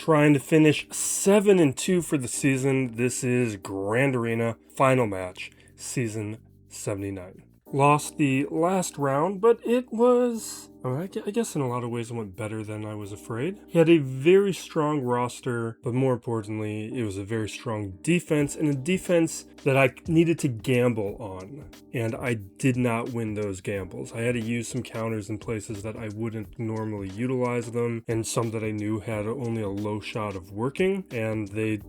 Trying to finish 7-2 for the season. This is Grand Arena final match, season 79. Lost the last round, but it was, I guess in a lot of ways it went better than I was afraid. He had a very strong roster, but more importantly, it was a very strong defense, and a defense that I needed to gamble on. And I did not win those gambles. I had to use some counters in places that I wouldn't normally utilize them, and some that I knew had only a low shot of working, and they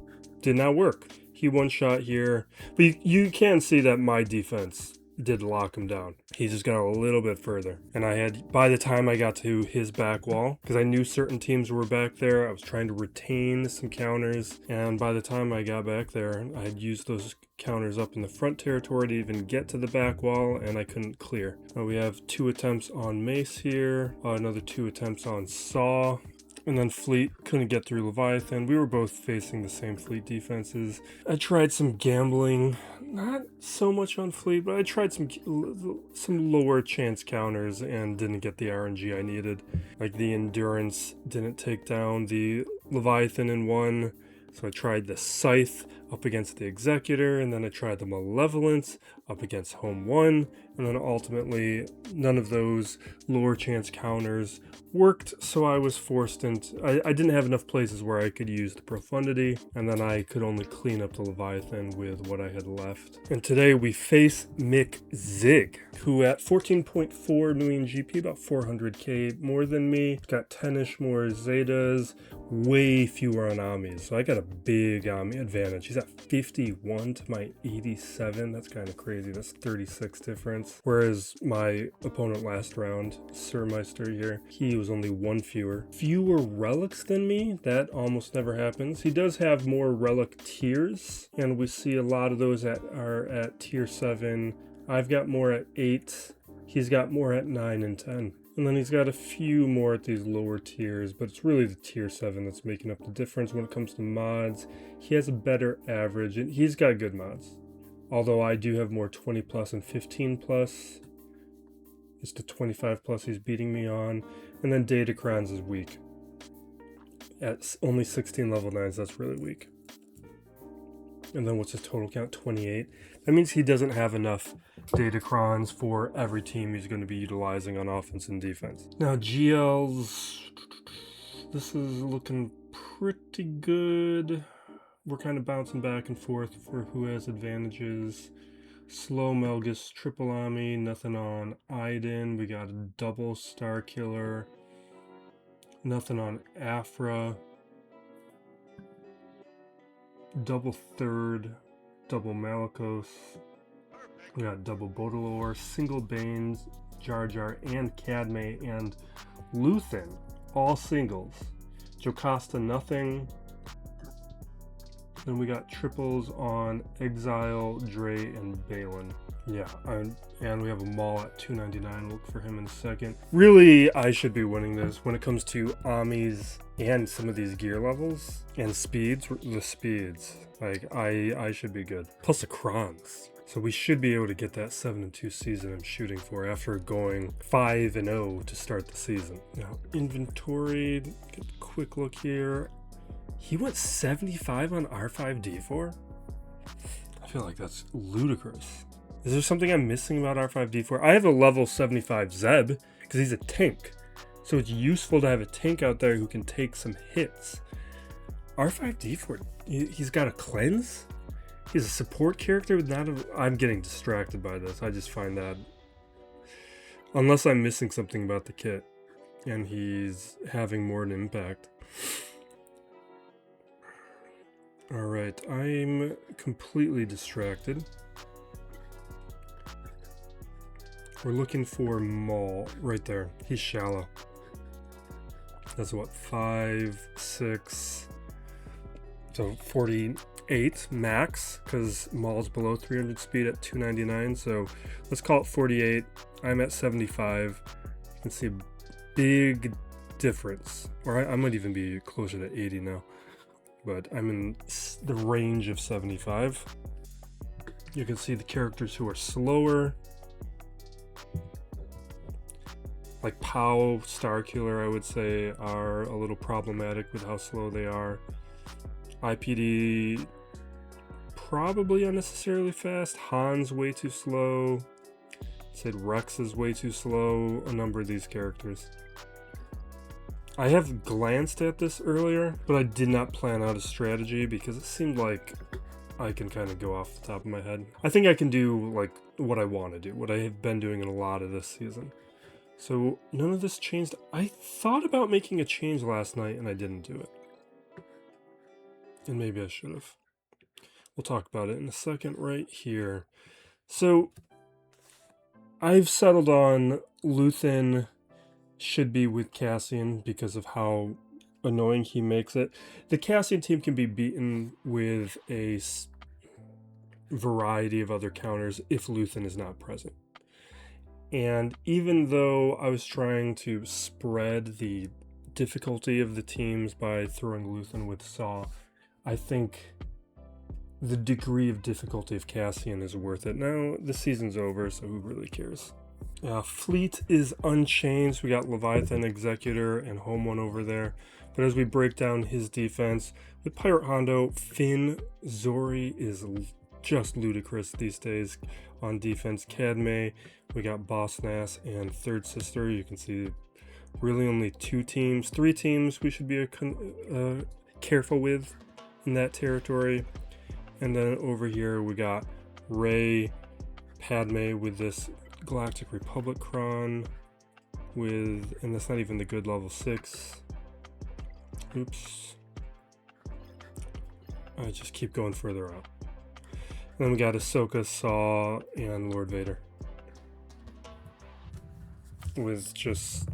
did not work. He one shot here, but you can see that my defense did lock him down. He just got a little bit further. And by the time I got to his back wall, because I knew certain teams were back there, I was trying to retain some counters. And by the time I got back there, I had used those counters up in the front territory to even get to the back wall, and I couldn't clear. We have 2 attempts on Mace here, another 2 attempts on Saw. And then Fleet couldn't get through Leviathan. We were both facing the same Fleet defenses. I tried some gambling, not so much on Fleet, but I tried some lower chance counters and didn't get the RNG I needed. Like the Endurance didn't take down the Leviathan in one, so I tried the Scythe up against the Executor, and then I tried the Malevolence up against Home 1, and then ultimately none of those lower chance counters worked, so I was forced into... I didn't have enough places where I could use the Profundity, and then I could only clean up the Leviathan with what I had left. And today we face Mick Zig, who at 14.4 million GP, about 400k more than me, got 10-ish more Zetas, way fewer on Amis, so I got a big Ami advantage. He's at 51 to my 87, that's kind of crazy, that's 36 difference. Whereas my opponent last round, Sir Meister here, he was only 1 fewer relics than me. That almost never happens. He does have more relic tiers, and we see a lot of those are at tier 7. I've got more at 8. He's got more at 9 and 10. And then he's got a few more at these lower tiers, but it's really the tier 7 that's making up the difference when it comes to mods. He has a better average, and he's got good mods. Although I do have more 20 plus and 15 plus. It's the 25 plus he's beating me on. And then Datacrons is weak. At only 16 level 9s, that's really weak. And then what's his total count? 28. That means he doesn't have enough Datacrons for every team he's going to be utilizing on offense and defense. Now GLs, this is looking pretty good. We're kind of bouncing back and forth for who has advantages. Slow Melgus, triple Ami, nothing on Iden. We got a double Star Killer. Nothing on Afra. Double Third, double Malikos. We got double Baudelaire, single Banes, Jar Jar, and Cadme, and Luthen, all singles. Jocasta, nothing. Then we got triples on Exile, Dre, and Balin. Yeah, and we have a Maul at 299. Look for him in a second. Really, I should be winning this when it comes to Amis and some of these gear levels and speeds. The speeds, like I should be good. Plus the Krons. So we should be able to get that 7-2 season I'm shooting for after going 5-0 to start the season. Now inventory, get a quick look here. He went 75 on R5D4? I feel like that's ludicrous. Is there something I'm missing about R5D4? I have a level 75 Zeb, because he's a tank. So it's useful to have a tank out there who can take some hits. R5D4, he's got a cleanse? He's a support character with not a... I'm getting distracted by this. I just find that... Unless I'm missing something about the kit, and he's having more an impact. Alright, I'm completely distracted. We're looking for Maul right there. He's shallow. That's what, 5, 6, so 48 max, because Maul's below 300 speed at 299, so let's call it 48. I'm at 75. You can see a big difference, or I might even be closer to 80 now. But I'm in the range of 75. You can see the characters who are slower. Like Pow, Starkiller, I would say, are a little problematic with how slow they are. IPD, probably unnecessarily fast. Han's way too slow. Said Rex is way too slow. A number of these characters. I have glanced at this earlier, but I did not plan out a strategy because it seemed like I can kind of go off the top of my head. I think I can do like what I want to do, what I have been doing in a lot of this season. So none of this changed. I thought about making a change last night and I didn't do it. And maybe I should have. We'll talk about it in a second right here. So I've settled on Luthen should be with Cassian because of how annoying he makes it. The Cassian team can be beaten with a variety of other counters if Luthen is not present. And even though I was trying to spread the difficulty of the teams by throwing Luthen with Saw, I think the degree of difficulty of Cassian is worth it. Now, the season's over, so who really cares? Fleet is unchanged. We got Leviathan, Executor, and Home One over there. But as we break down his defense, with Pirate Hondo, Finn, Zori is just ludicrous these days on defense. Cadme, we got Boss Nass, and Third Sister. You can see really only 2 teams. 3 teams we should be careful with in that territory. And then over here we got Rey, Padme with this Galactic Republic Cron with, and that's not even the good level 6. Oops. I just keep going further up. And then we got Ahsoka, Saw, and Lord Vader. With just,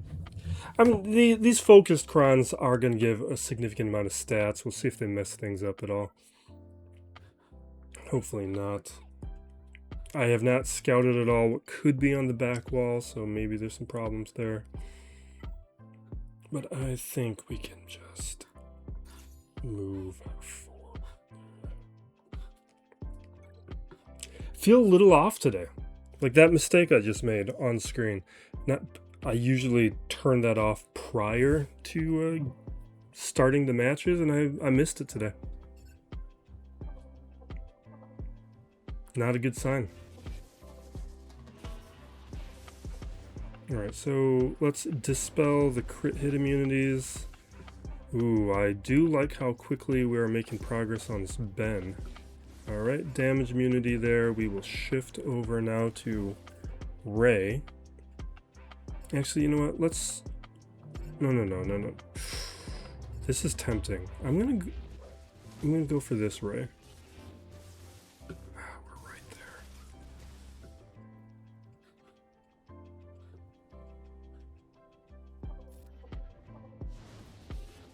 I mean, these focused crons are going to give a significant amount of stats. We'll see if they mess things up at all. Hopefully not. I have not scouted at all what could be on the back wall, so maybe there's some problems there. But I think we can just move forward. Feel a little off today. Like that mistake I just made on screen. I usually turn that off prior to starting the matches, and I missed it today. Not a good sign. Alright, so let's dispel the crit hit immunities. Ooh, I do like how quickly we are making progress on this Ben. Alright, damage immunity there. We will shift over now to Rey. Actually, you know what? Let's... No. This is tempting. I'm gonna go for this Rey. We're right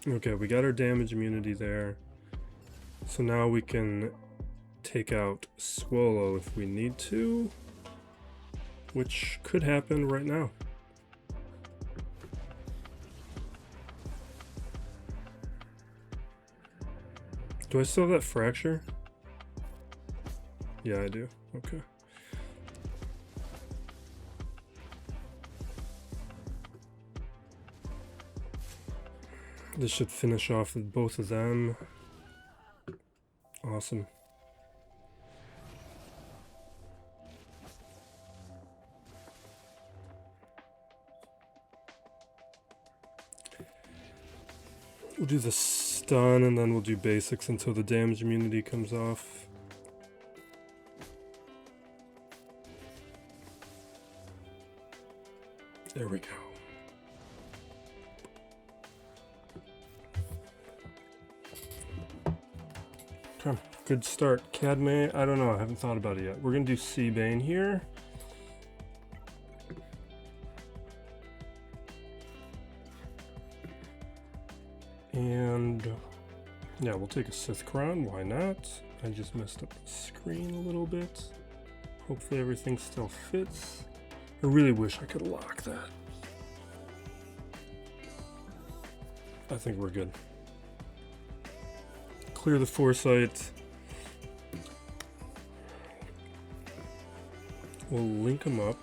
there. Okay, we got our damage immunity there. So now we can take out Swallow if we need to, which could happen right now. Do I still have that fracture? Yeah, I do. Okay. This should finish off with both of them. Awesome. We'll do the stun and then we'll do basics until the damage immunity comes off. There we go. Okay, good start. Cadme, I don't know, I haven't thought about it yet. We're gonna do Seabane here. And yeah, we'll take a Sith Crown, why not? I just messed up the screen a little bit. Hopefully everything still fits. I really wish I could lock that. I think we're good. Clear the Foresight. We'll link them up.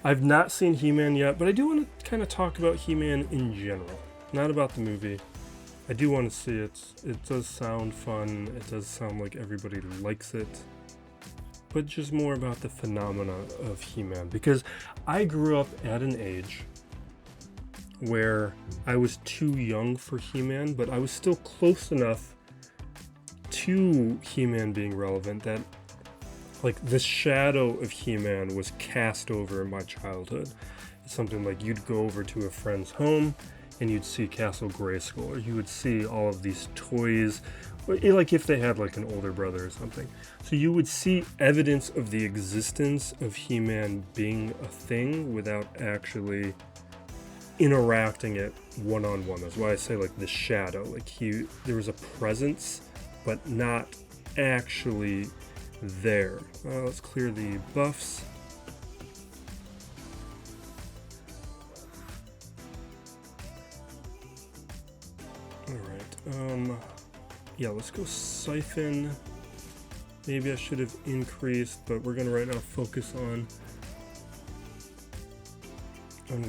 I've not seen He-Man yet, but I do want to kind of talk about He-Man in general, not about the movie. I do want to see it. It does sound fun. It does sound like everybody likes it. But just more about the phenomena of He-Man, because I grew up at an age where I was too young for He-Man, but I was still close enough to He-Man being relevant that like the shadow of He-Man was cast over in my childhood. It's something like you'd go over to a friend's home and you'd see Castle Grayskull, or you would see all of these toys, like if they had like an older brother or something. So you would see evidence of the existence of He-Man being a thing without actually interacting it one-on-one. That's why I say like the shadow, like there was a presence but not actually there. Let's clear the buffs. Alright, yeah, let's go Siphon. Maybe I should have increased, but we're gonna right now focus on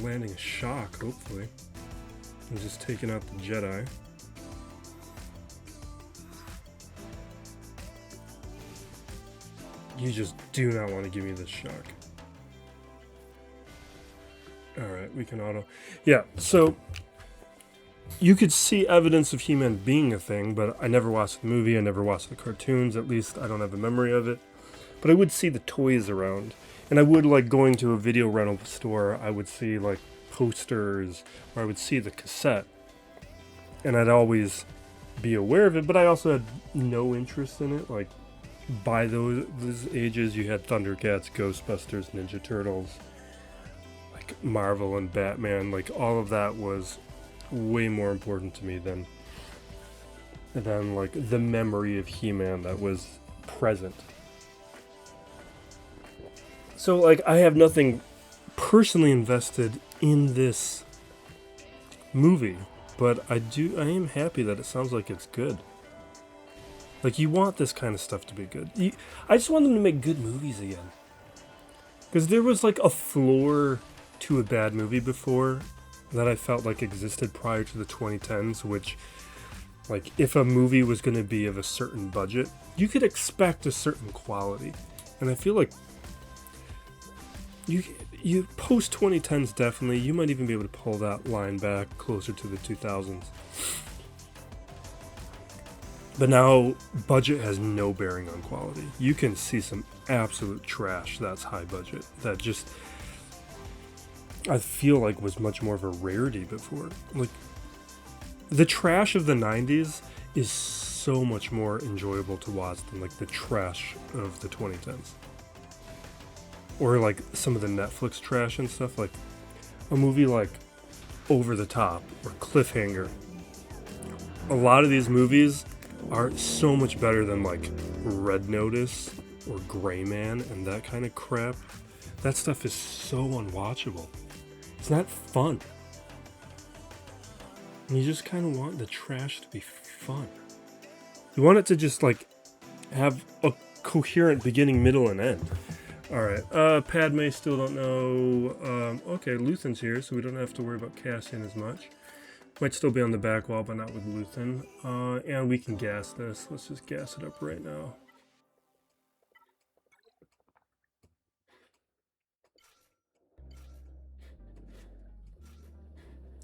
landing a shock, hopefully. I'm just taking out the Jedi. You just do not want to give me this shock. Alright, we can auto. Yeah, so you could see evidence of He-Man being a thing, but I never watched the movie, I never watched the cartoons, at least I don't have a memory of it. But I would see the toys around. And I would, like, going to a video rental store, I would see, like, posters, or I would see the cassette. And I'd always be aware of it, but I also had no interest in it. Like, by those ages, you had Thundercats, Ghostbusters, Ninja Turtles, like Marvel and Batman. Like, all of that was way more important to me than like the memory of He-Man that was present. So like I have nothing personally invested in this movie, but I am happy that it sounds like it's good. Like you want this kind of stuff to be good. I just want them to make good movies again. Because there was like a floor to a bad movie before that I felt like existed prior to the 2010s, which, like, if a movie was going to be of a certain budget, you could expect a certain quality. And I feel like you post 2010s definitely, you might even be able to pull that line back closer to the 2000s. But now, budget has no bearing on quality. You can see some absolute trash that's high budget, that just I feel like was much more of a rarity before. Like, the trash of the 90s is so much more enjoyable to watch than like the trash of the 2010s. Or like some of the Netflix trash and stuff, like a movie like Over the Top or Cliffhanger. A lot of these movies are so much better than like Red Notice or Gray Man and that kind of crap. That stuff is so unwatchable. It's not fun. And you just kind of want the trash to be fun. You want it to just like have a coherent beginning, middle, and end. Alright, Padme still don't know. Okay, Luthen's here, so we don't have to worry about Cassian as much. Might still be on the back wall, but not with Luthen. And we can gas this. Let's just gas it up right now.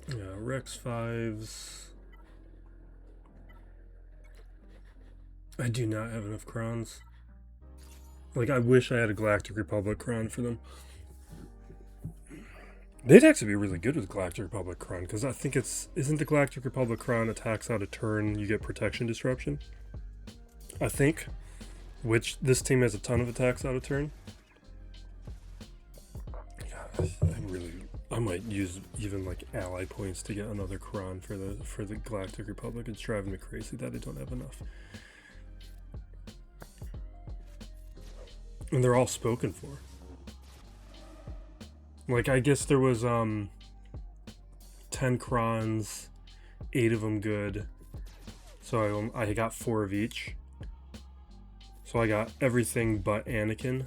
Yeah, Rex 5s. I do not have enough crowns. Like, I wish I had a Galactic Republic crown for them. They'd actually be really good with Galactic Republic crown, because I think isn't the Galactic Republic crown attacks out a turn, you get protection disruption? I think. Which, this team has a ton of attacks out of turn. God, I might use even like ally points to get another Kron for the Galactic Republic. It's driving me crazy that I don't have enough. And they're all spoken for. Like, I guess there was 10 Krons, 8 of them good. So I got 4 of each. So I got everything but Anakin.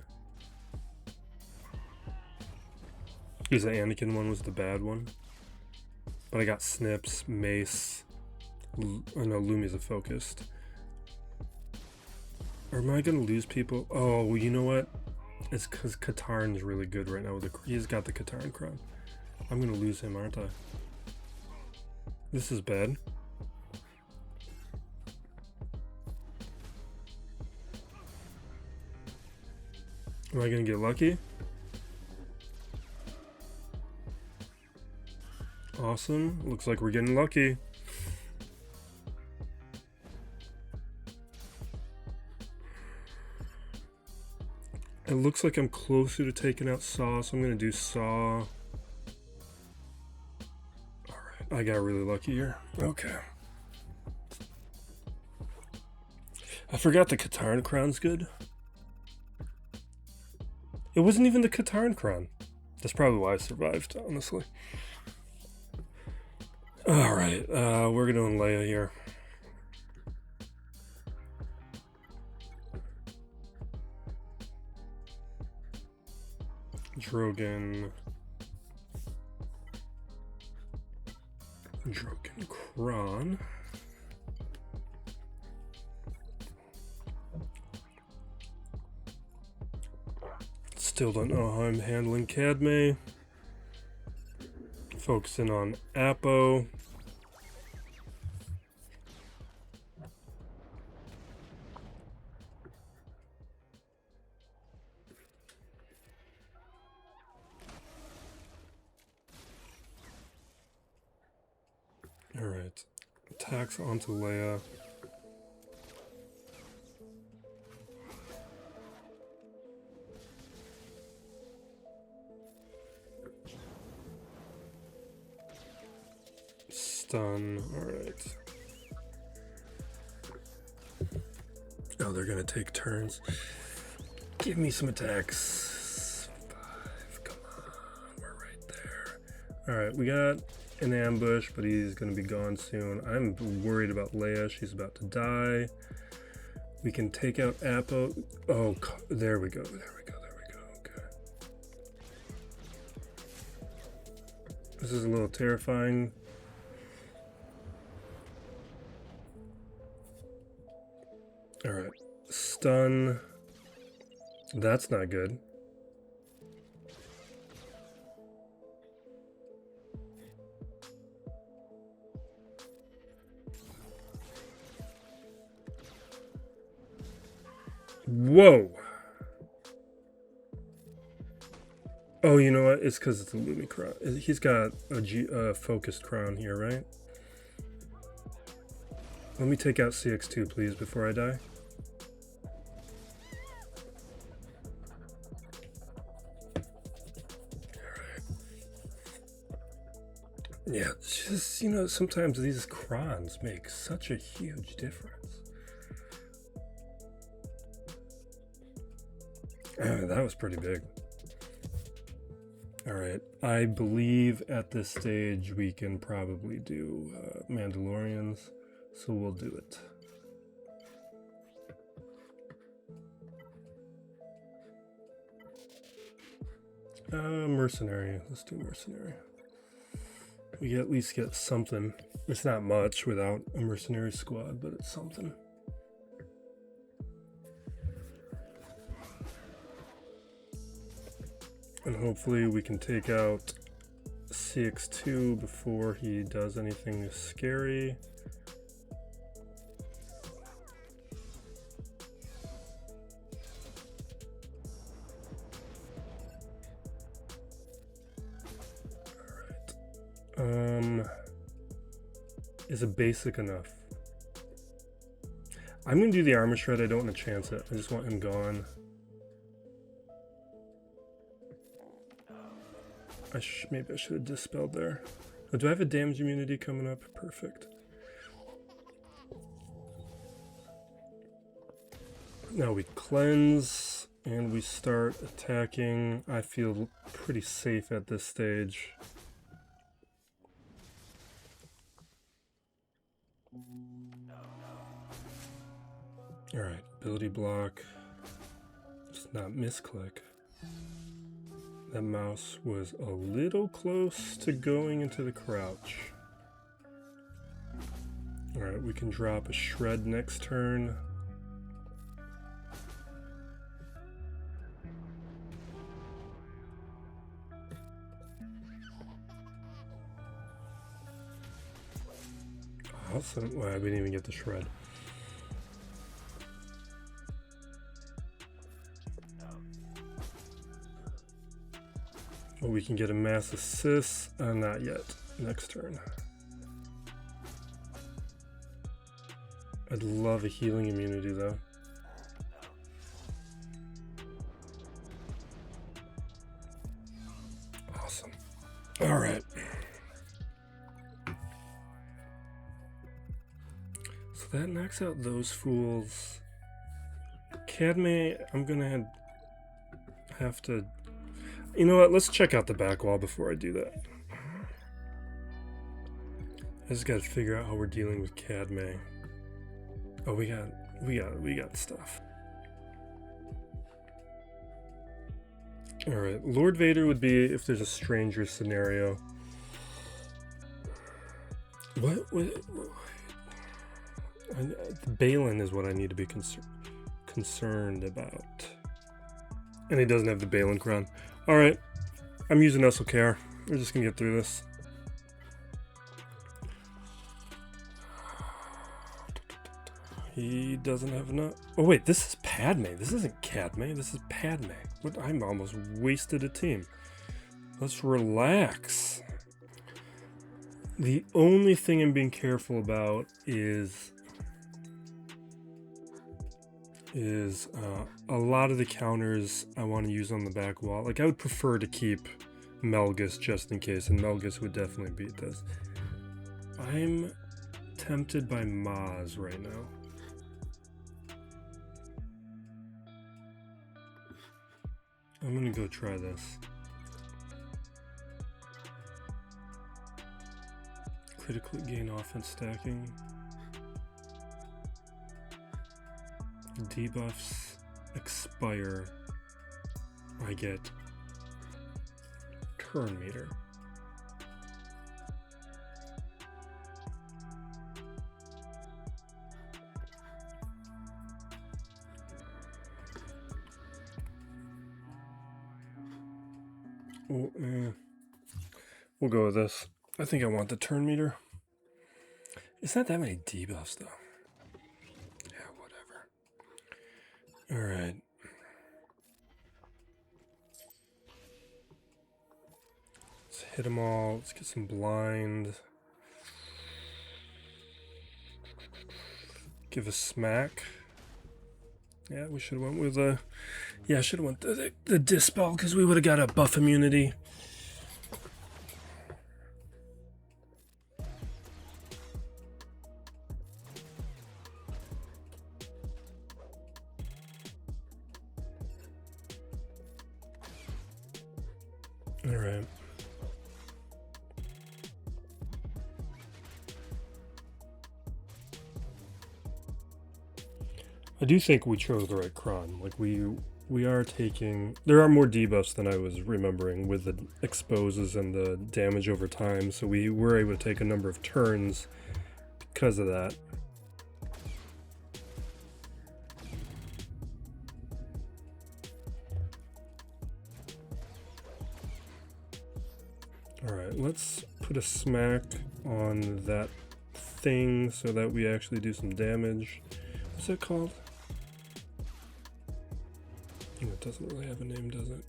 Because the Anakin one was the bad one. But I got Snips, Mace. Oh no, Lumi's a focused. Or am I gonna lose people? Oh, well, you know what? It's because Katarn's really good right now. He's got the Katarn crown. I'm gonna lose him, aren't I? This is bad. Am I gonna get lucky? Awesome. Looks like we're getting lucky. It looks like I'm closer to taking out Saw, so I'm gonna do Saw. Alright, I got really lucky here. Okay. I forgot the Katarn crown's good. It wasn't even the Katarn crown. That's probably why I survived, honestly. Alright, we're doing Leia here. Drogon Kron. Still don't know how I'm handling Cadme. Focusing on Apo. Alright. Attacks onto Leia. Stun. Alright. Oh, they're gonna take turns. Give me some attacks. 5. Come on. We're right there. Alright, we got an ambush, but he's gonna be gone soon. I'm worried about Leia. She's about to die. We can take out Apo. Oh, there we go. There we go. There we go. Okay. This is a little terrifying. Alright. Stun. That's not good. Whoa! Oh, you know what? It's because it's a Lumi crown. He's got a focused crown here, right? Let me take out CX2, please, before I die. Yeah, it's just, you know, sometimes these crons make such a huge difference. That was pretty big. Alright, I believe at this stage we can probably do Mandalorians, so we'll do it. Mercenary. Let's do mercenary. We at least get something. It's not much without a mercenary squad, but it's something. And hopefully we can take out CX2 before he does anything scary. Is it basic enough? I'm gonna do the armor shred. I don't want to chance it. I just want him gone. Maybe I should have dispelled there. Oh, do I have a damage immunity coming up? Perfect. Now we cleanse and we start attacking. I feel pretty safe at this stage. Alright, ability block. Just not misclick. That mouse was a little close to going into the crouch. Alright, we can drop a shred next turn. Awesome. Wow, we didn't even get the shred. Well, we can get a mass assist. Not yet. Next turn. I'd love a healing immunity though. Awesome. Alright. So that knocks out those fools. Cadme, I'm gonna have to... You know what? Let's check out the back wall before I do that. I just gotta figure out how we're dealing with Cadme. Oh, we got stuff. Alright, Lord Vader would be if there's a stranger scenario. What? Balin is what I need to be concerned about. And he doesn't have the Balin crown. Alright, I'm using SLKR. We're just gonna get through this. He doesn't have enough. Oh wait, this is Padme. This isn't Cadme. This is Padme. What? I'm almost wasted a team. Let's relax. The only thing I'm being careful about is a lot of the counters I want to use on the back wall. Like, I would prefer to keep Melgus just in case, and Melgus would definitely beat this. I'm tempted by Maz right now. I'm gonna go try this. Critically gain offense stacking. Debuffs expire. I get turn meter. We'll go with this. I think I want the turn meter. It's not that many debuffs though. Yeah, whatever. Alright. Let's hit them all. Let's get some blind. Give a smack. Yeah, we should have went with yeah, I should have went the dispel because we would have got a buff immunity. All right. I do think we chose the right cron. Like we are taking... There are more debuffs than I was remembering with the exposes and the damage over time, so we were able to take a number of turns because of that. Alright, let's put a smack on that thing so that we actually do some damage. What's that called? It doesn't really have a name, does it?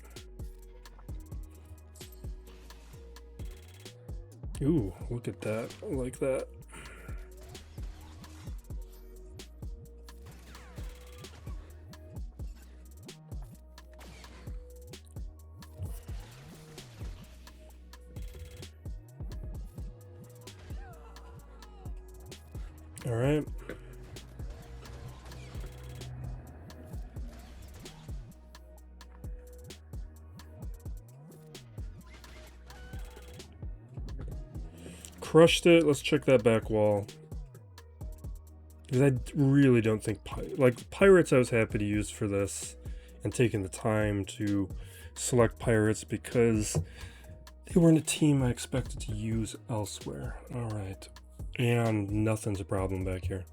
Ooh, look at that. I like that. All right. Crushed it. Let's check that back wall. Because I really don't think... Like, Pirates I was happy to use for this. And taking the time to select pirates because they weren't a team I expected to use elsewhere. Alright. And nothing's a problem back here.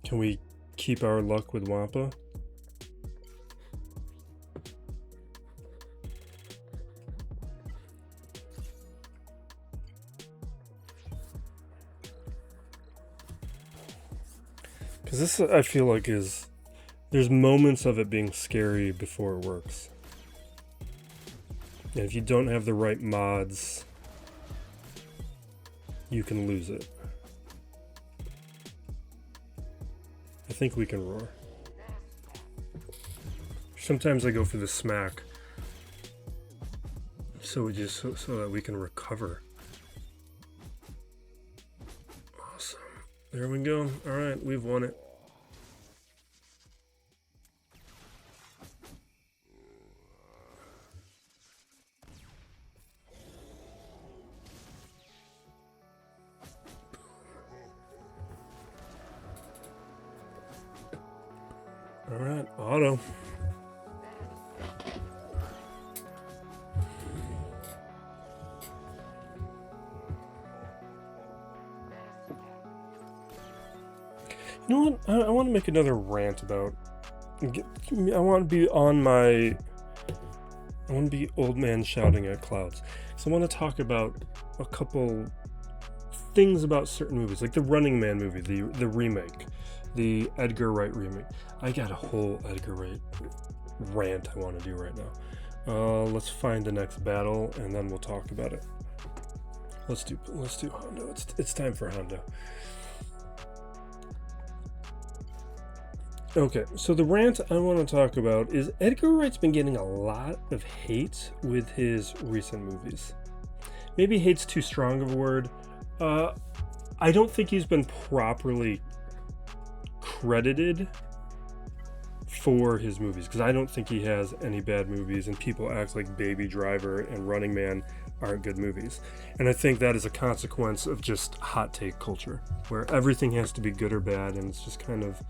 Can we keep our luck with Wampa? Because this, I feel like, there's moments of it being scary before it works. And if you don't have the right mods, you can lose it. I think we can roar. Sometimes I go for the smack, so that we can recover. Awesome. There we go. All right, we've won it. All right, auto. You know what? I want to make another rant about. I want to be old man shouting at clouds. So I want to talk about a couple things about certain movies, like the Running Man movie, the remake, the Edgar Wright remake. I got a whole Edgar Wright rant I want to do right now. Let's find the next battle and then we'll talk about it. Let's do Hondo. It's time for Hondo. Okay, so the rant I want to talk about is Edgar Wright's been getting a lot of hate with his recent movies. Maybe hate's too strong of a word. I don't think he's been properly credited for his movies, because I don't think he has any bad movies, and people act like Baby Driver and Running Man aren't good movies. And I think that is a consequence of just hot take culture, where everything has to be good or bad, and it's just kind of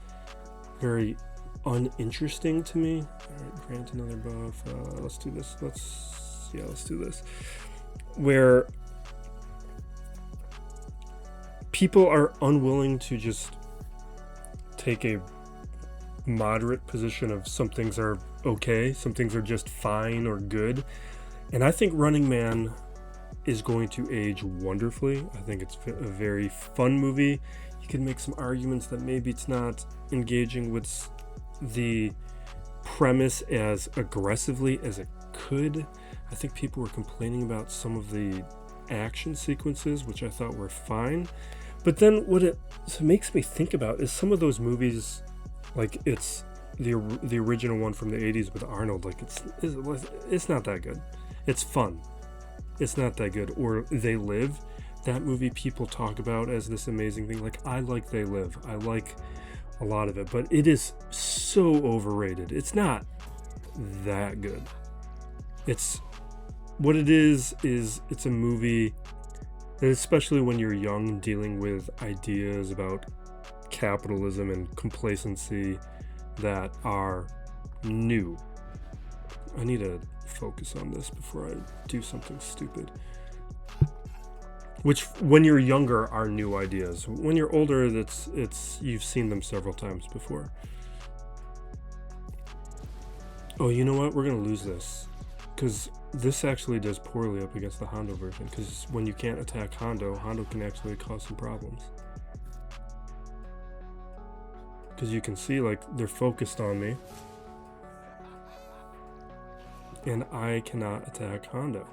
very uninteresting to me. All right, grant another buff. Let's do this. Let's do this. Where people are unwilling to just take a moderate position of some things are okay, some things are just fine or good. And I think Running Man is going to age wonderfully. I think it's a very fun movie. You can make some arguments that maybe it's not engaging with the premise as aggressively as it could. I think people were complaining about some of the action sequences, which I thought were fine. But then what it makes me think about is some of those movies, like it's the original one from the 80s with Arnold, like it's not that good. It's fun. It's not that good. Or They Live. That movie people talk about as this amazing thing. Like, I like They Live. I like a lot of it, but it is so overrated. It's not that good. It's what it is it's a movie, and especially when you're young, dealing with ideas about capitalism and complacency that are new. I need to focus on this before I do something stupid. Which, when you're younger, are new ideas. When you're older, it's you've seen them several times before. Oh, you know what? We're gonna lose this, because this actually does poorly up against the Hondo version. Because when you can't attack Hondo can actually cause some problems. Because you can see, like, they're focused on me, and I cannot attack Hondo.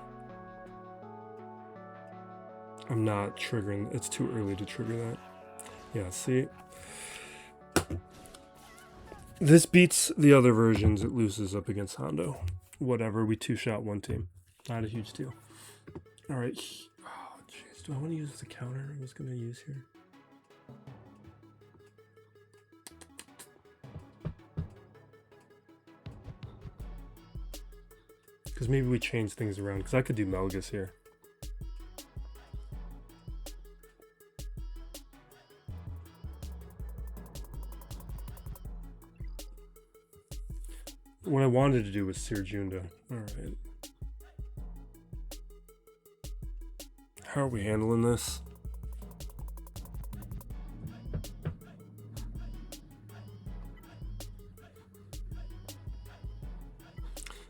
I'm not triggering. It's too early to trigger that. Yeah, see? This beats the other versions. It loses up against Hondo. Whatever, we two-shot one team. Not a huge deal. Alright. Oh, jeez. Do I want to use the counter I was going to use here? Because maybe we change things around. Because I could do Melgus here. What I wanted to do was Sirjunda. Alright. How are we handling this?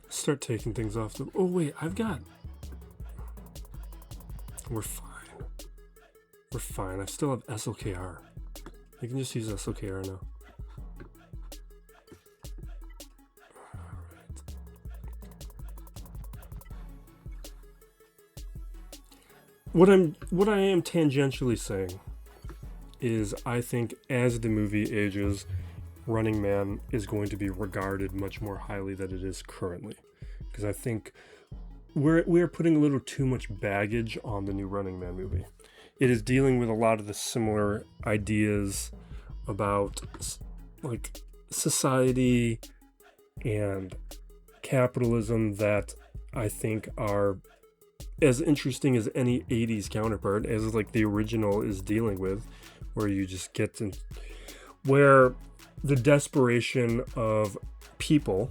Start taking things off the... Oh, wait, I've got... We're fine. We're fine. I still have SLKR. I can just use SLKR now. Alright. What I am tangentially saying is I think as the movie ages, Running Man is going to be regarded much more highly than it is currently. Because I think we're putting a little too much baggage on the new Running Man movie. It is dealing with a lot of the similar ideas about like society and capitalism that I think are as interesting as any 80s counterpart, as like the original is dealing with, where you just get to where the desperation of people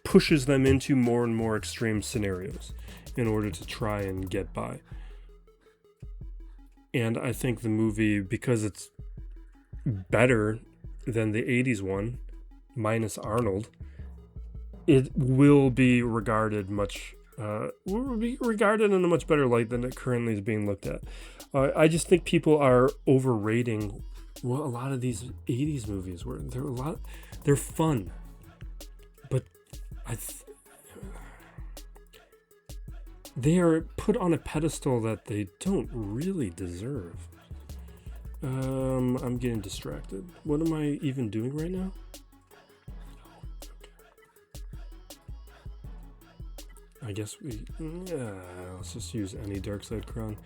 pushes them into more and more extreme scenarios in order to try and get by. And I think the movie, because it's better than the 80s one, minus Arnold, it will be regarded will be regarded in a much better light than it currently is being looked at. I just think people are overrating what a lot of these 80s movies were. They're fun, but they are put on a pedestal that they don't really deserve. I'm getting distracted. What am I even doing right now? I guess let's just use any Dark Side Crown.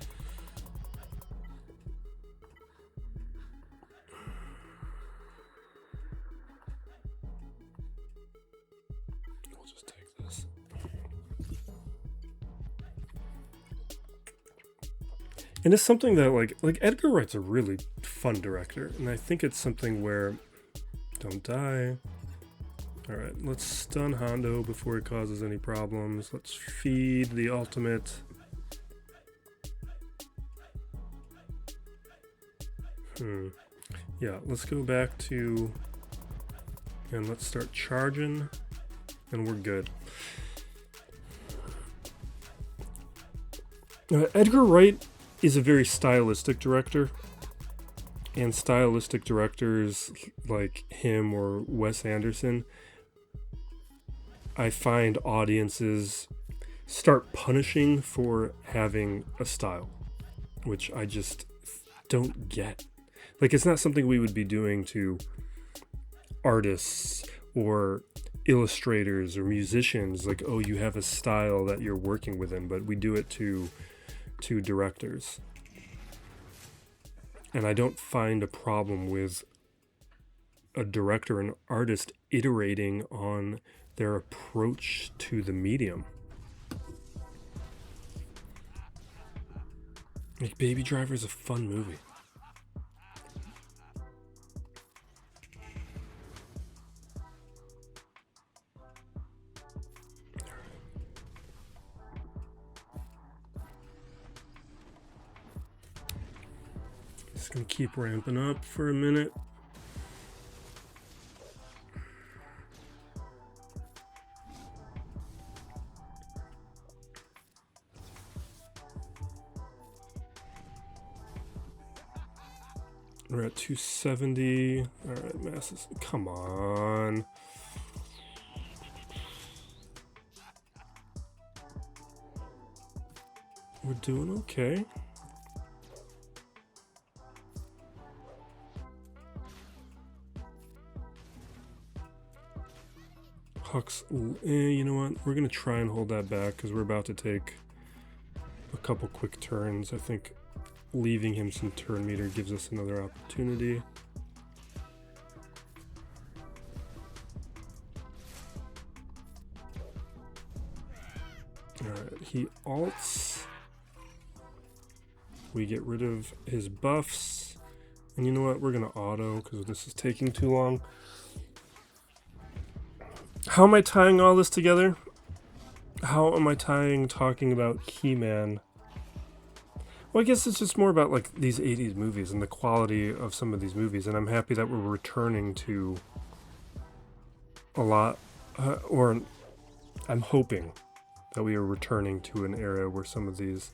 We'll just take this. And it's something that like Edgar Wright's a really fun director, and I think it's something where don't die. Alright, let's stun Hondo before he causes any problems. Let's feed the ultimate. Yeah, let's go back to... And let's start charging. And we're good. Edgar Wright is a very stylistic director. And stylistic directors like him or Wes Anderson, I find audiences start punishing for having a style, which I just don't get. Like, it's not something we would be doing to artists or illustrators or musicians. Like, oh, you have a style that you're working within, but we do it to directors. And I don't find a problem with a director and artist iterating on their approach to the medium. Like, Baby Driver is a fun movie. Just gonna keep ramping up for a minute. We're at 270. All right, masses. Come on. We're doing okay. Hux, you know what? We're going to try and hold that back because we're about to take a couple quick turns. I think leaving him some turn meter gives us another opportunity. Alright, he alts. We get rid of his buffs. And you know what? We're going to auto because this is taking too long. How am I tying all this together? How am I talking about He-Man? Well, I guess it's just more about like these 80s movies and the quality of some of these movies, and I'm happy that we're returning to a lot, or I'm hoping that we are returning to an era where some of these,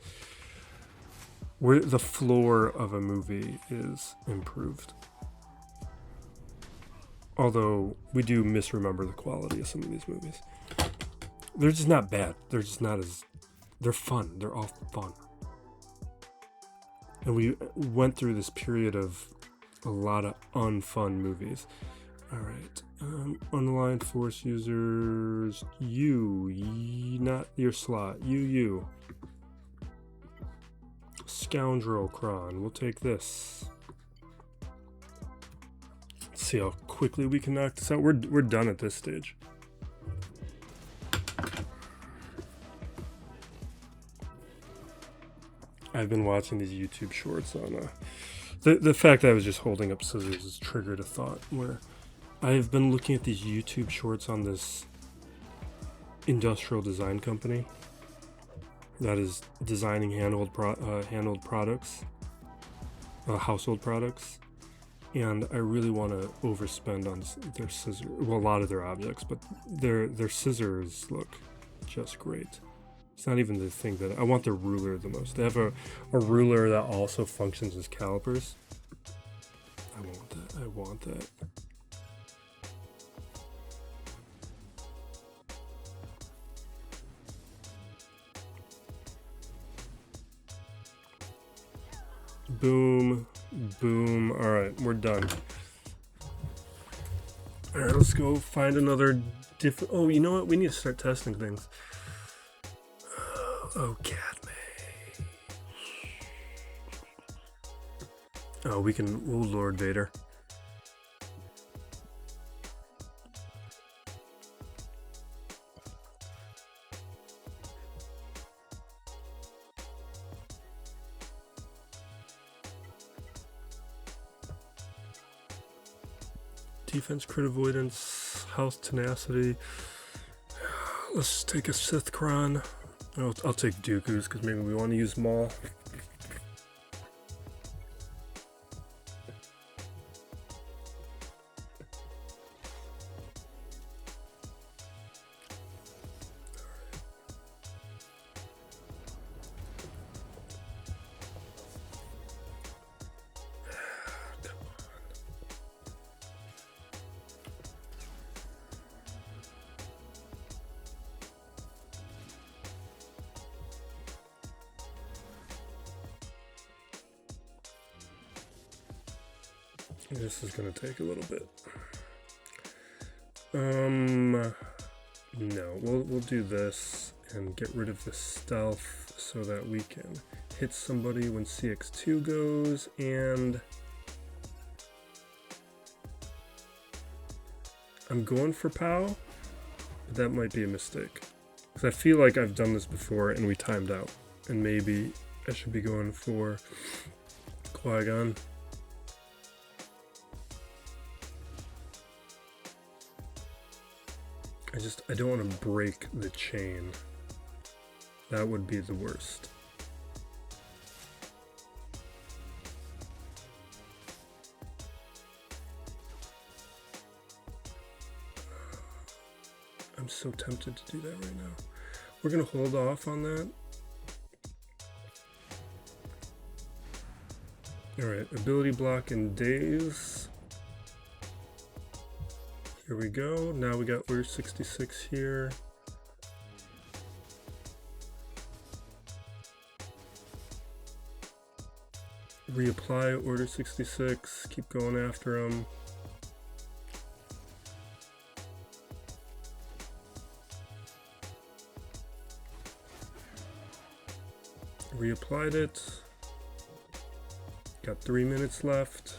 where the floor of a movie is improved. Although we do misremember the quality of some of these movies. They're just not bad. They're just not as, they're fun. They're all fun. And we went through this period of a lot of unfun movies. All right. Unaligned force users. Not your slot. You. Scoundrel Kron. We'll take this. Let's see how quickly we can knock this out. We're done at this stage. I've been watching these YouTube shorts on the fact that I was just holding up scissors has triggered a thought where I've been looking at these YouTube shorts on this industrial design company that is designing handheld products, household products, and I really want to overspend on their scissors. Well, a lot of their objects, but their scissors look just great. It's not even the thing that I want. The ruler the most. They have a ruler that also functions as calipers. I want that. Boom. Boom. All right, we're done. All right, let's go find another different. Oh, you know what? We need to start testing things. Oh, Cadme. Oh, we can. Oh, Lord Vader. Defense, crit avoidance, health, tenacity. Let's take a Sith Kron. I'll take Dooku's because maybe we want to use Maul. This is gonna take a little bit. No, we'll do this and get rid of the stealth so that we can hit somebody when CX2 goes, and I'm going for POW, but that might be a mistake. Because I feel like I've done this before and we timed out, and maybe I should be going for Qui-Gon. I don't want to break the chain. That would be the worst. I'm so tempted to do that right now. We're going to hold off on that. Alright, ability block and daze. Here we go. Now we got Order 66 here. Reapply Order 66. Keep going after him. Reapplied it. Got 3 minutes left.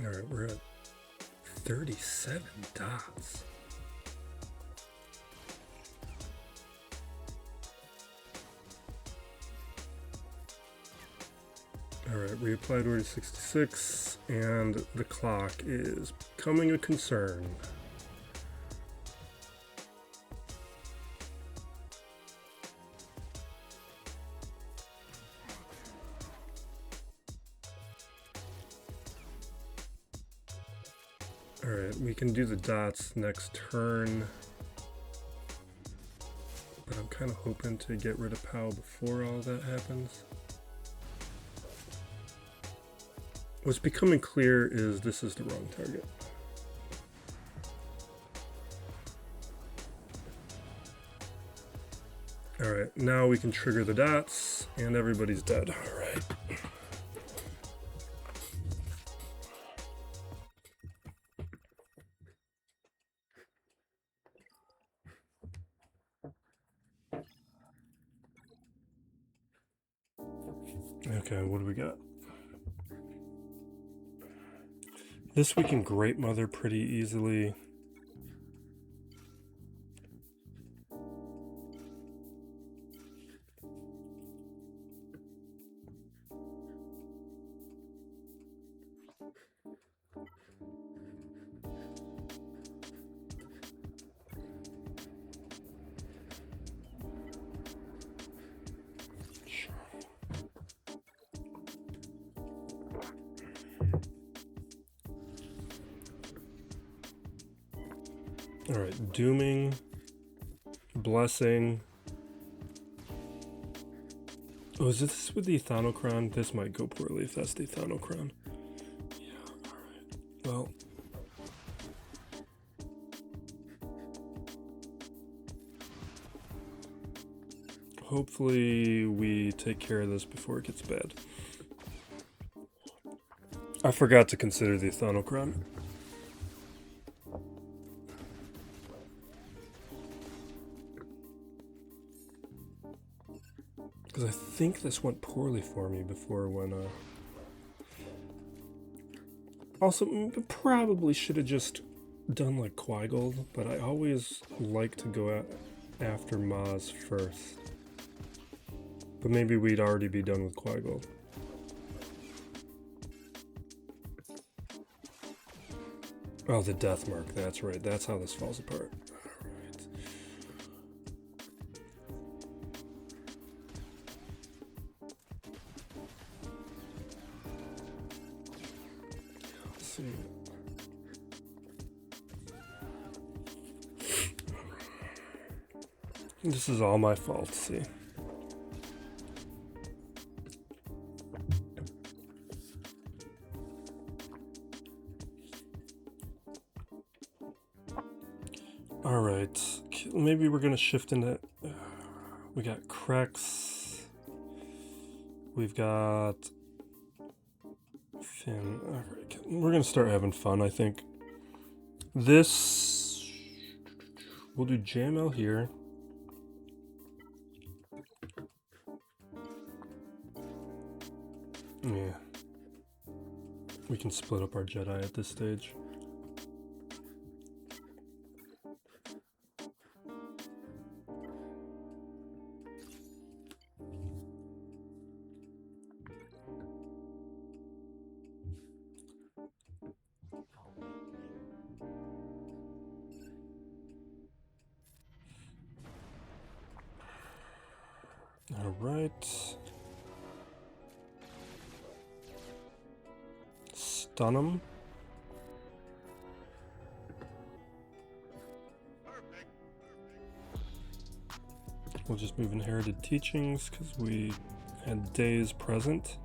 Alright, we're at 37 dots. Alright, reapplied order 66, and the clock is becoming a concern. Alright, we can do the dots next turn, but I'm kind of hoping to get rid of POW before all that happens. What's becoming clear is this is the wrong target. Alright, now we can trigger the dots, and everybody's dead. Alright. Okay, what do we got? This we can Great Mother pretty easily. Alright, Dooming, Blessing. Oh, is this with the Ethanocron? This might go poorly if that's the Ethanocron. Yeah, alright. Well. Hopefully we take care of this before it gets bad. I forgot to consider the Ethanocron. Because I think this went poorly for me before when, Also, probably should have just done like Quaigold, but I always like to go after Maz first. But maybe we'd already be done with Quaigold. Oh, the Death Mark, that's right. That's how this falls apart. This is all my fault, see. Alright, maybe we're gonna shift into... we got Krex. We've got... Finn. Alright, we're gonna start having fun, I think. This... we'll do JML here. Yeah. We can split up our Jedi at this stage. All right. Stun him. We'll just move Inherited Teachings because we had days present.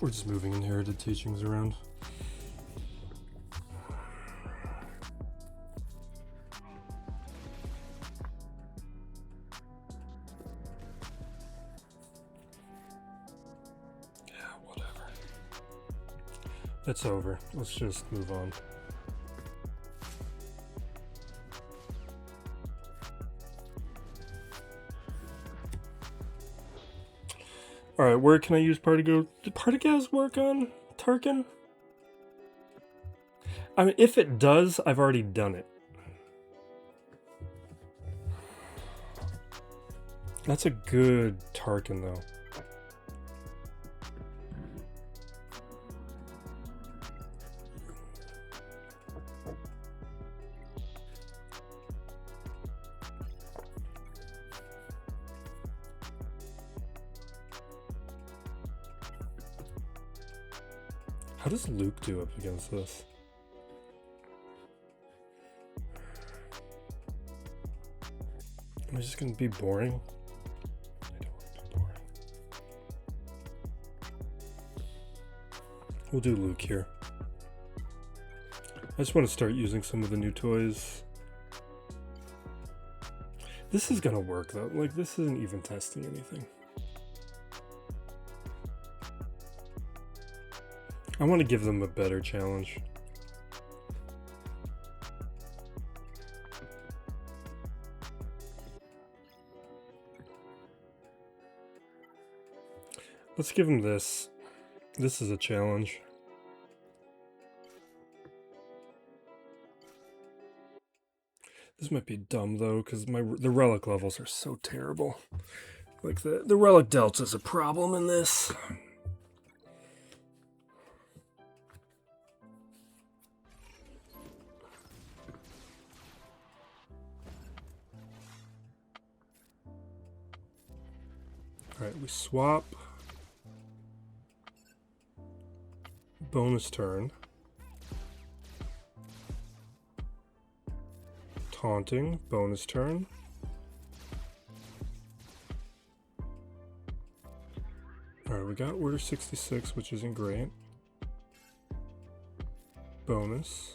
We're just moving Inherited Teachings around. It's over. Let's just move on. Alright, where can I use Partigo? Did Partigaz work on Tarkin? I mean, if it does, I've already done it. That's a good Tarkin, though. How does Luke do up against this? Am I just gonna be boring? I don't want to be boring. We'll do Luke here. I just want to start using some of the new toys. This is gonna work though. Like, this isn't even testing anything. I want to give them a better challenge. Let's give them this. This is a challenge. This might be dumb though, because the relic levels are so terrible. Like the relic delta is a problem in this. Alright, we swap. Bonus turn. Taunting, bonus turn. Alright, we got Order 66, which isn't great. Bonus.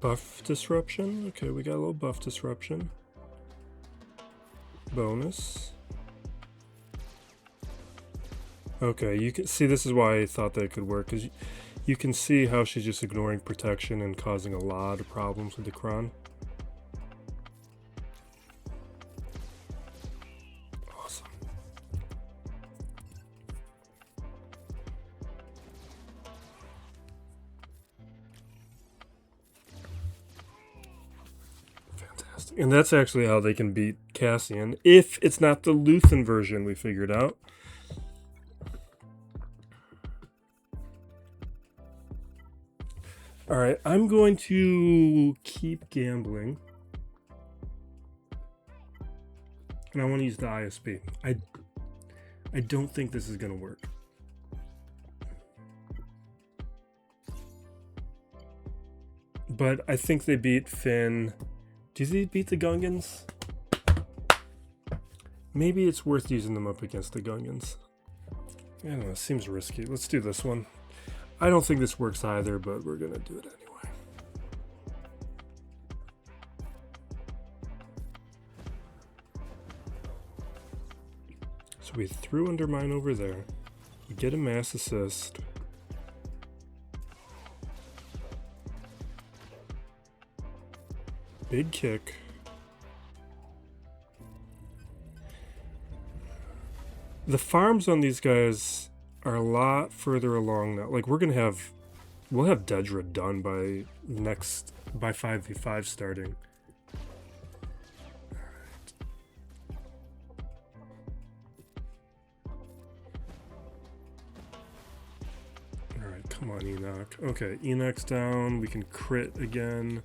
Buff disruption. Okay, we got a little buff disruption. Bonus. Okay, you can see, this is why I thought that could work, because you can see how she's just ignoring protection and causing a lot of problems with the Kron. Awesome. Fantastic. And that's actually how they can beat Cassian, if it's not the Luthen version we figured out. Alright, I'm going to keep gambling. And I want to use the ISP. I don't think this is going to work. But I think they beat Finn. Do they beat the Gungans? Maybe it's worth using them up against the Gungans. I don't know, it seems risky. Let's do this one. I don't think this works either, but we're gonna do it anyway. So we threw Undermine over there. We get a mass assist. Big kick. The farms on these guys are a lot further along now. Like, we'll have Dedra done by 5v5 starting. Alright, come on, Enoch. Okay, Enoch's down. We can crit again.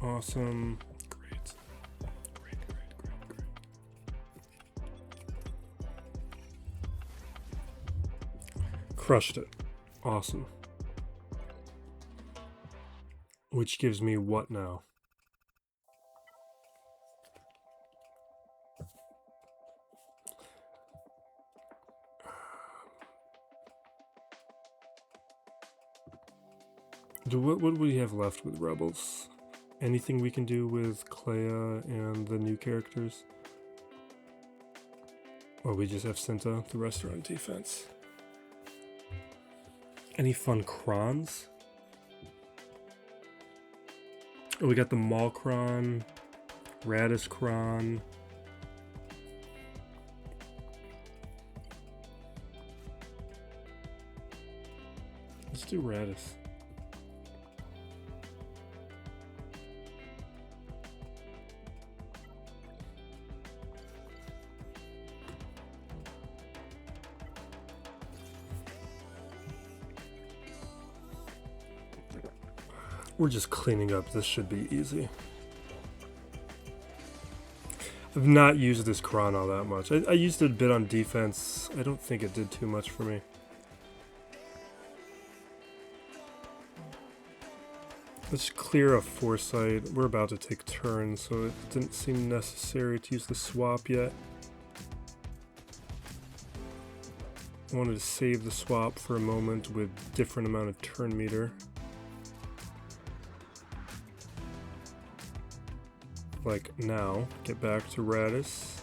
Awesome. Great. Crushed it. Awesome. Which gives me what now? What do we have left with Rebels? Anything we can do with Clea and the new characters? Or we just have Cinta, the rest are on defense. Any fun crons? Oh, we got the Maul cron, Radis cron. Let's do Radis. We're just cleaning up. This should be easy. I've not used this cron all that much. I used it a bit on defense. I don't think it did too much for me. Let's clear a foresight. We're about to take turns, so it didn't seem necessary to use the swap yet. I wanted to save the swap for a moment with different amount of turn meter. Like now, get back to Radis.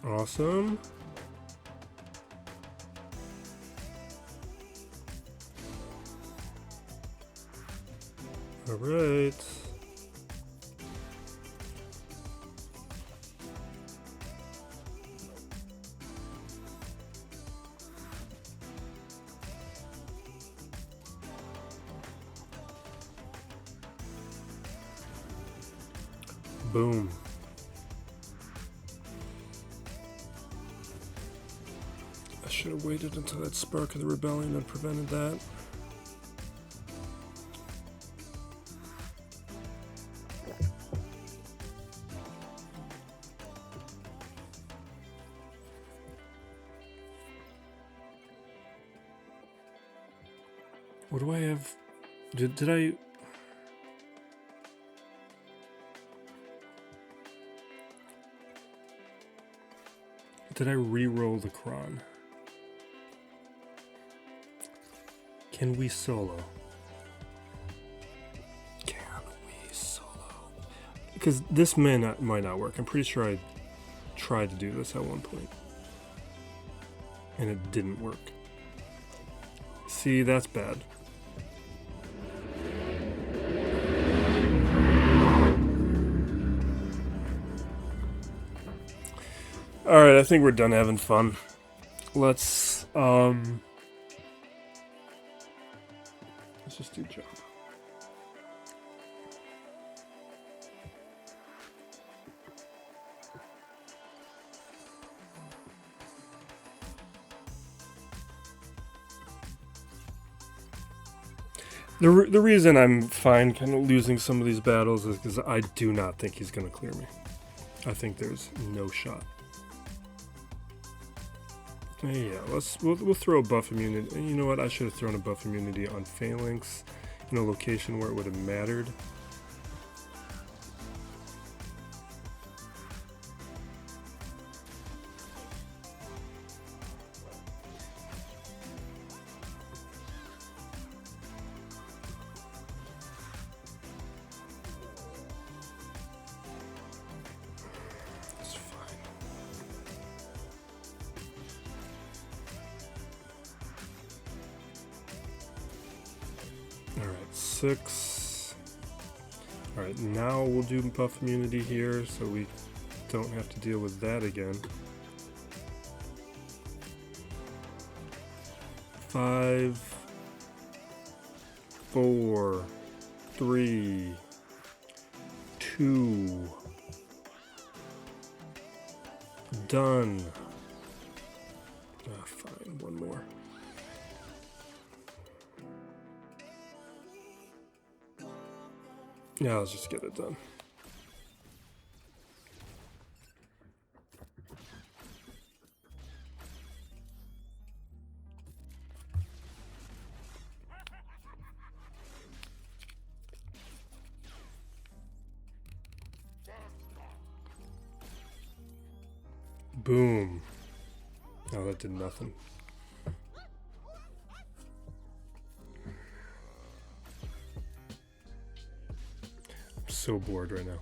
Awesome. All right. Boom. I should have waited until that spark of the rebellion had prevented that. What do I have? Did I? Did I re-roll the cron? Can we solo? Can we solo? Because this might not work. I'm pretty sure I tried to do this at one point, and it didn't work. See, that's bad. Alright, I think we're done having fun. Let's just do jump. The reason I'm fine kind of losing some of these battles is because I do not think he's going to clear me. I think there's no shot. Yeah, we'll throw a buff immunity. You know what? I should have thrown a buff immunity on Phalanx in a location where it would have mattered. Alright, 6. Alright, now we'll do buff immunity here so we don't have to deal with that again. 5, 4, 3, 2. Done. Fine, one more. Yeah, let's just get it done. Boom. Oh, that did nothing. I'm so bored right now.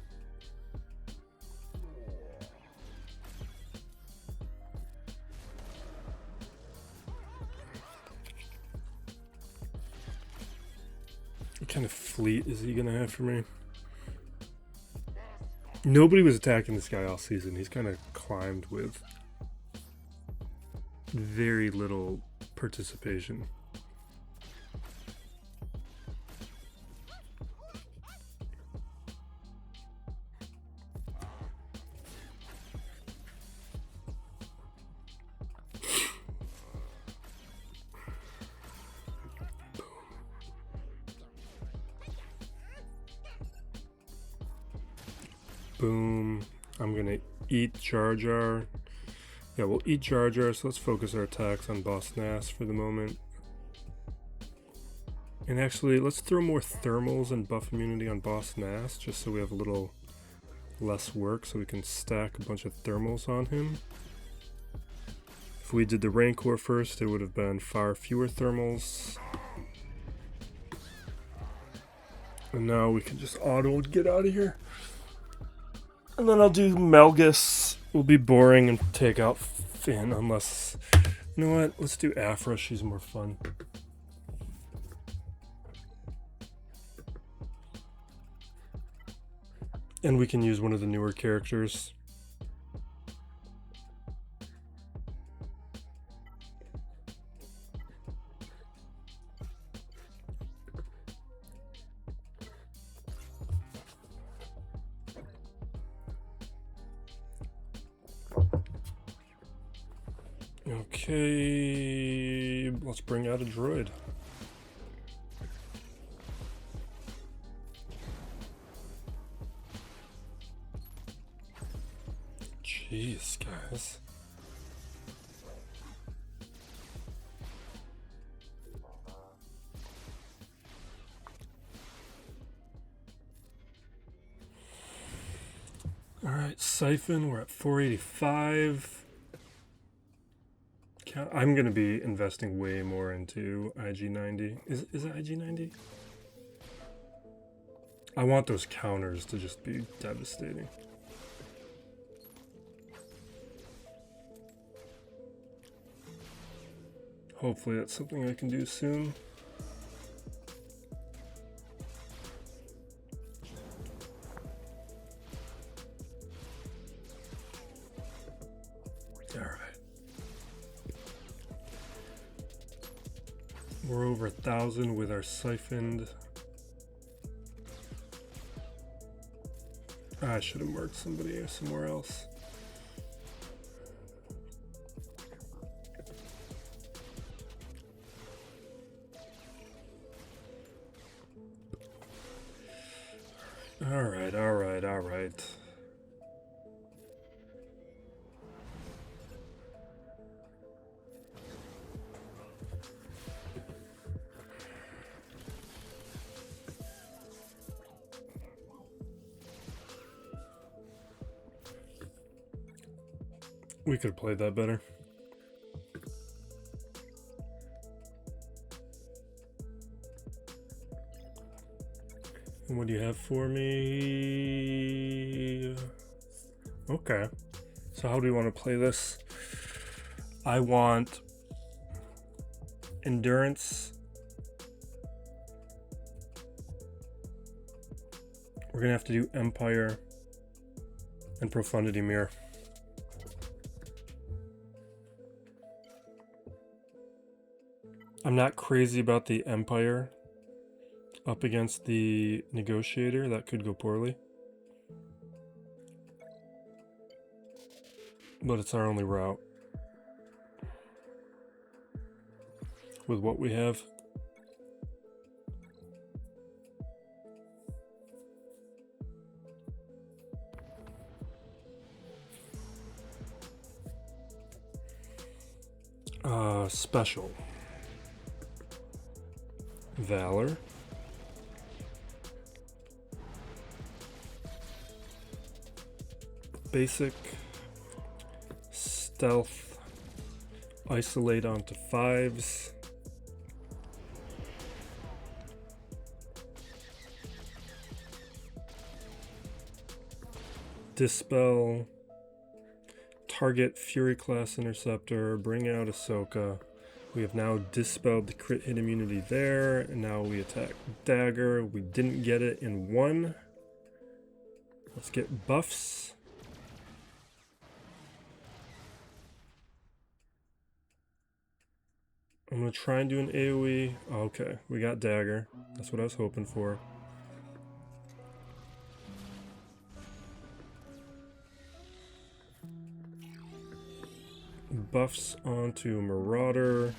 What kind of fleet is he gonna have for me? Nobody was attacking this guy all season. He's kind of climbed with very little participation. Boom. I'm gonna eat Jar Jar. Yeah, we'll eat Jar Jar, so let's focus our attacks on Boss Nass for the moment. And actually, let's throw more thermals and buff immunity on Boss Nass, just so we have a little less work, so we can stack a bunch of thermals on him. If we did the Rancor first, it would have been far fewer thermals. And now we can just auto get out of here. And then I'll do Melgus. Will be boring and take out Finn unless... You know what? Let's do Afra. She's more fun. And we can use one of the newer characters. Okay, let's bring out a droid. Jeez, guys. All right, Siphon, we're at 485. I'm going to be investing way more into IG-90. Is it IG-90? I want those counters to just be devastating. Hopefully that's something I can do soon. We're over 1,000 with our siphoned. I should have marked somebody somewhere else. All right. We could have played that better. And what do you have for me? Okay. So how do we want to play this? I want endurance. We're going to have to do Empire and Profundity Mirror. I'm not crazy about the Empire up against the Negotiator. That could go poorly. But it's our only route with what we have. Special. Valor. Basic. stealth, isolate onto 5s. Dispel, target Fury class interceptor, bring out Ahsoka. We have now dispelled the crit hit immunity there, and now we attack dagger. We didn't get it in 1. Let's get buffs. I'm gonna try and do an AoE. Okay, we got dagger. That's what I was hoping for. Buffs onto Marauder.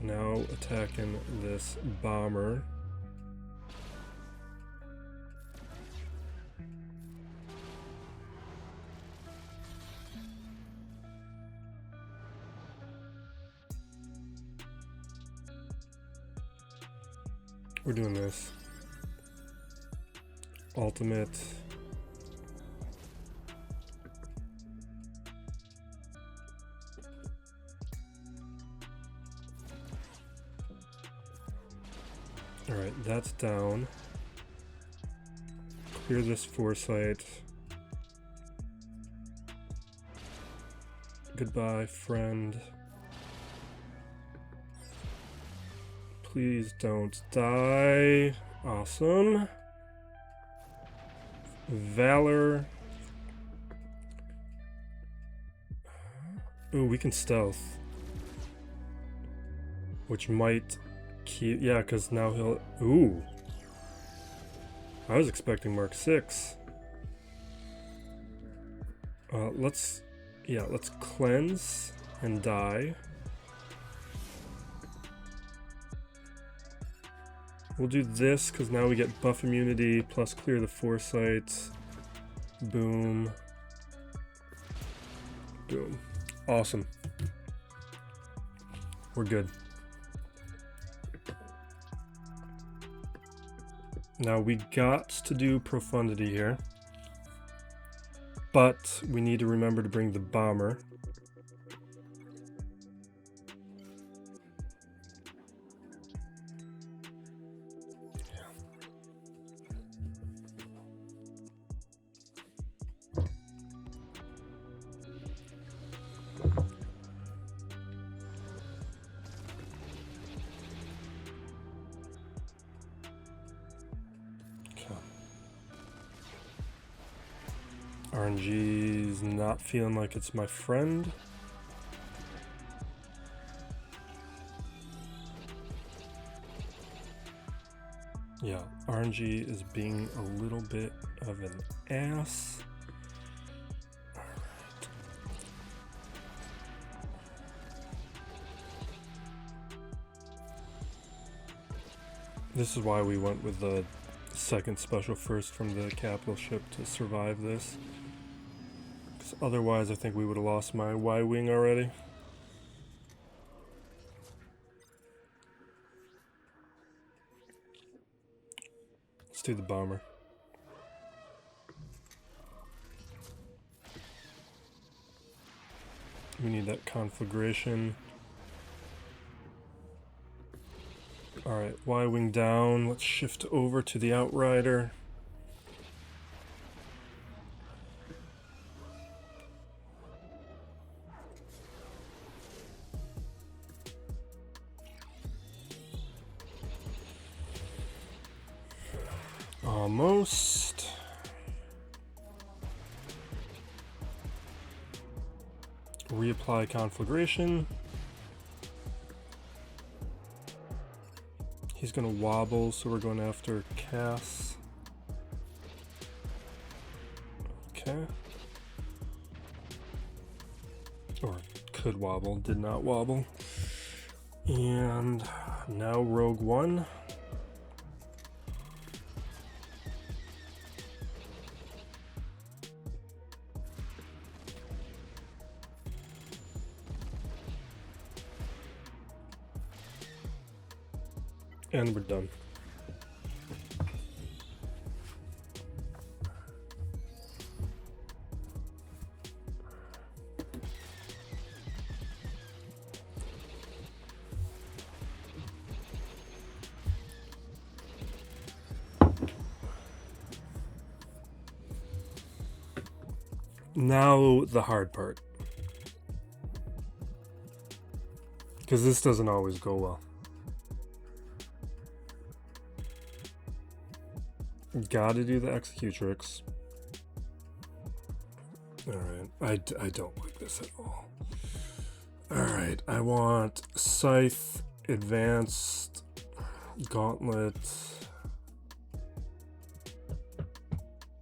Now attacking this bomber. We're doing this. Ultimate. Alright, that's down. Clear this foresight. Goodbye, friend. Please don't die. Awesome. Valor. Ooh, we can stealth. Which might keep... Yeah, because now he'll... Ooh. I was expecting Mark 6. Let's cleanse and die. We'll do this because now we get buff immunity plus clear the foresight. Boom. Boom. Awesome. We're good. Now we got to do profundity here, but we need to remember to bring the bomber. RNG's not feeling like it's my friend. Yeah, RNG is being a little bit of an ass. Alright. This is why we went with the second special first from the capital ship to survive this. Because otherwise I think we would have lost my Y-Wing already. Let's do the bomber. We need that conflagration. Alright, Y-Wing down. Let's shift over to the Outrider. Almost. Reapply conflagration. He's gonna wobble, so we're going after Cass. Okay. Or could wobble, did not wobble. And now Rogue One. And we're done. Now the hard part. Because this doesn't always go well. Gotta do the executrix. Alright, I don't like this at all. Alright, I want Scythe, Advanced, Gauntlet.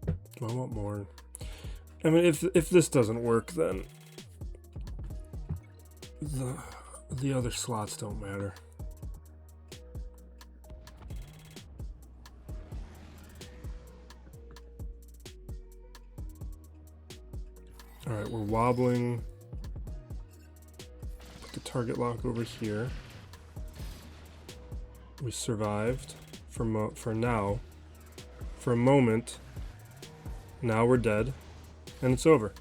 Do I want more? I mean, if this doesn't work, then the other slots don't matter. Alright, we're wobbling. Put the target lock over here. We survived for now. For a moment. Now we're dead. And it's over.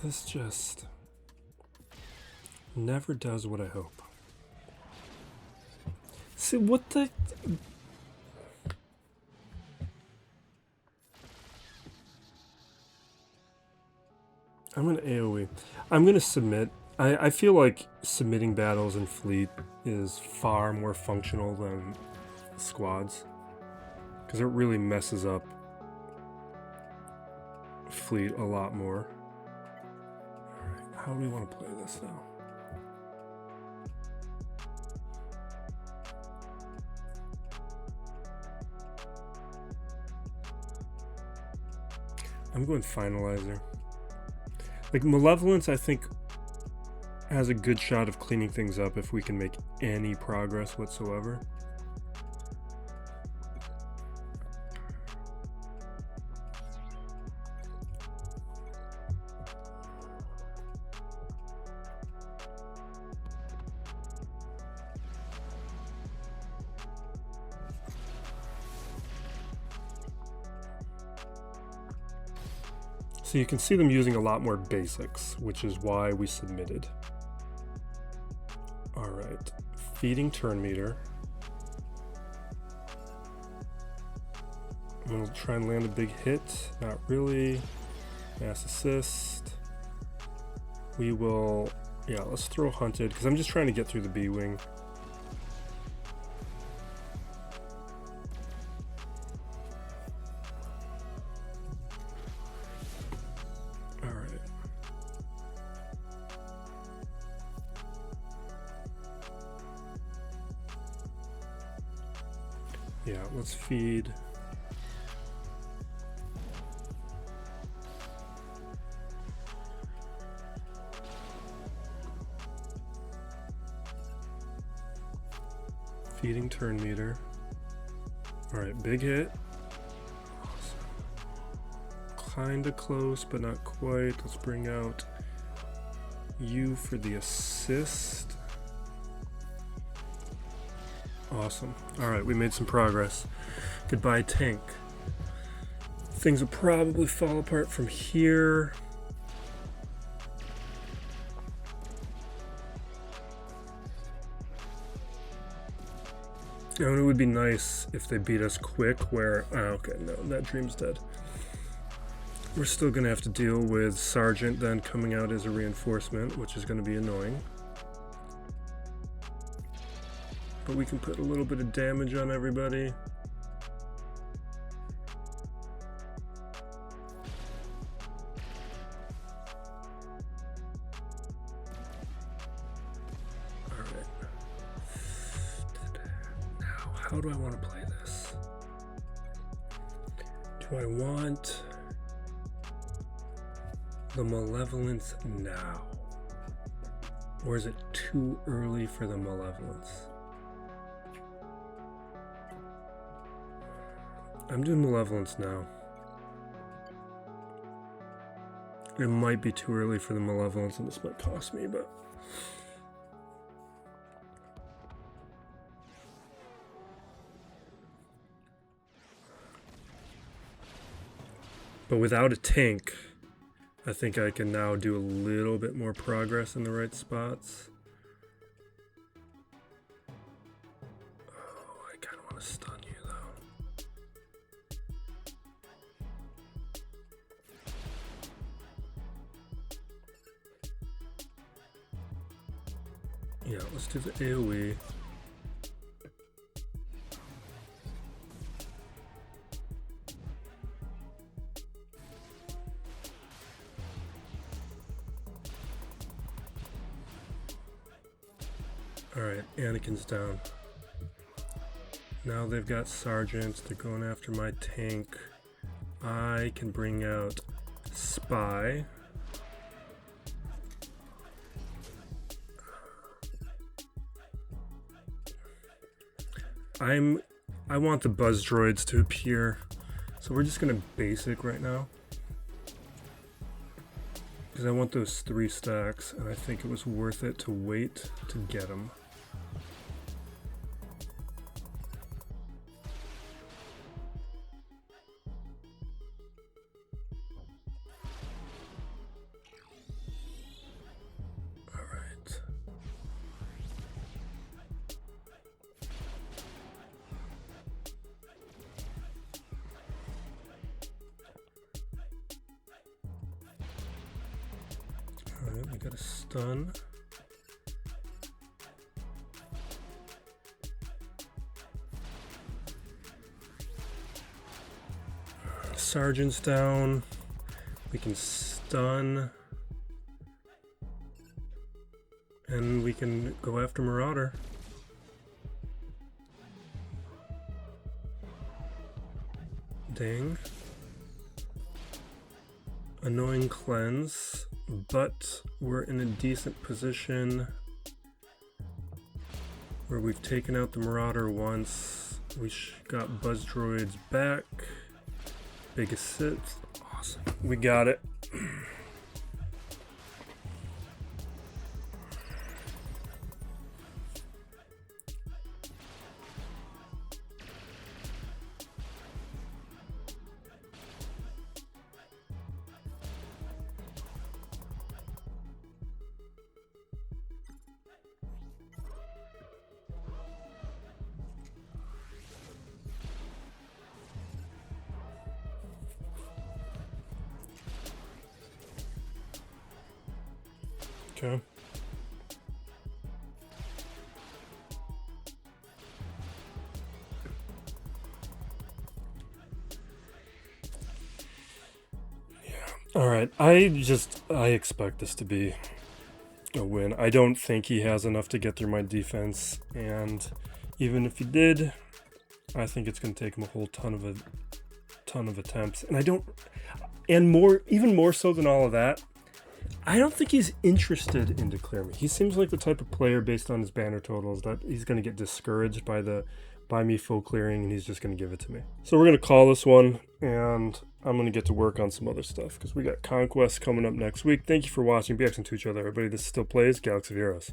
This just never does what I hope. See, what the... I'm going to AoE. I'm going to submit. I feel like submitting battles in Fleet is far more functional than squads. Because it really messes up Fleet a lot more. How do we want to play this now? I'm going Finalizer. Like, Malevolence, I think, has a good shot of cleaning things up if we can make any progress whatsoever. So you can see them using a lot more basics, which is why we submitted. Alright, feeding turn meter. I'm going to try and land a big hit. Not really. Mass assist. We will... Yeah, let's throw Hunted, because I'm just trying to get through the B-Wing. Yeah, let's feed. Feeding turn meter. Alright, big hit. Kinda close, but not quite. Let's bring out you for the assist. Awesome. Alright, we made some progress. Goodbye, tank. Things will probably fall apart from here. And it would be nice if they beat us quick where... Oh, okay, no, that dream's dead. We're still going to have to deal with Sergeant then coming out as a reinforcement, which is going to be annoying. But we can put a little bit of damage on everybody. Alright. Now, how do I want to play this? Do I want the Malevolence now? Or is it too early for the Malevolence? I'm doing Malevolence now. It might be too early for the Malevolence, and this might cost me, but... But without a tank, I think I can now do a little bit more progress in the right spots. Oh, I kind of want to stun you, though. Yeah, let's do the AoE. Alright, Anakin's down. Now they've got sergeants, they're going after my tank. I can bring out Spy. I want the buzz droids to appear, so we're just gonna basic right now. Because I want those 3 stacks, and I think it was worth it to wait to get them. Alright, we got a stun. Sergeant's down. We can stun. And we can go after Marauder. Dang. Annoying cleanse, but we're in a decent position where we've taken out the Marauder once. We got Buzz Droids back. Big assist. Awesome. We got it. Okay. Yeah. All right. I expect this to be a win. I don't think he has enough to get through my defense, and even if he did, I think it's going to take him a whole ton of attempts. And I don't, and more, even more so than all of that, I don't think he's interested in declare me. He seems like the type of player, based on his banner totals, that he's going to get discouraged by me full clearing, and he's just going to give it to me. So we're going to call this one, and I'm going to get to work on some other stuff, because we got Conquest coming up next week. Thank you for watching. Be excellent to each other, everybody. This still plays Galaxy of Heroes.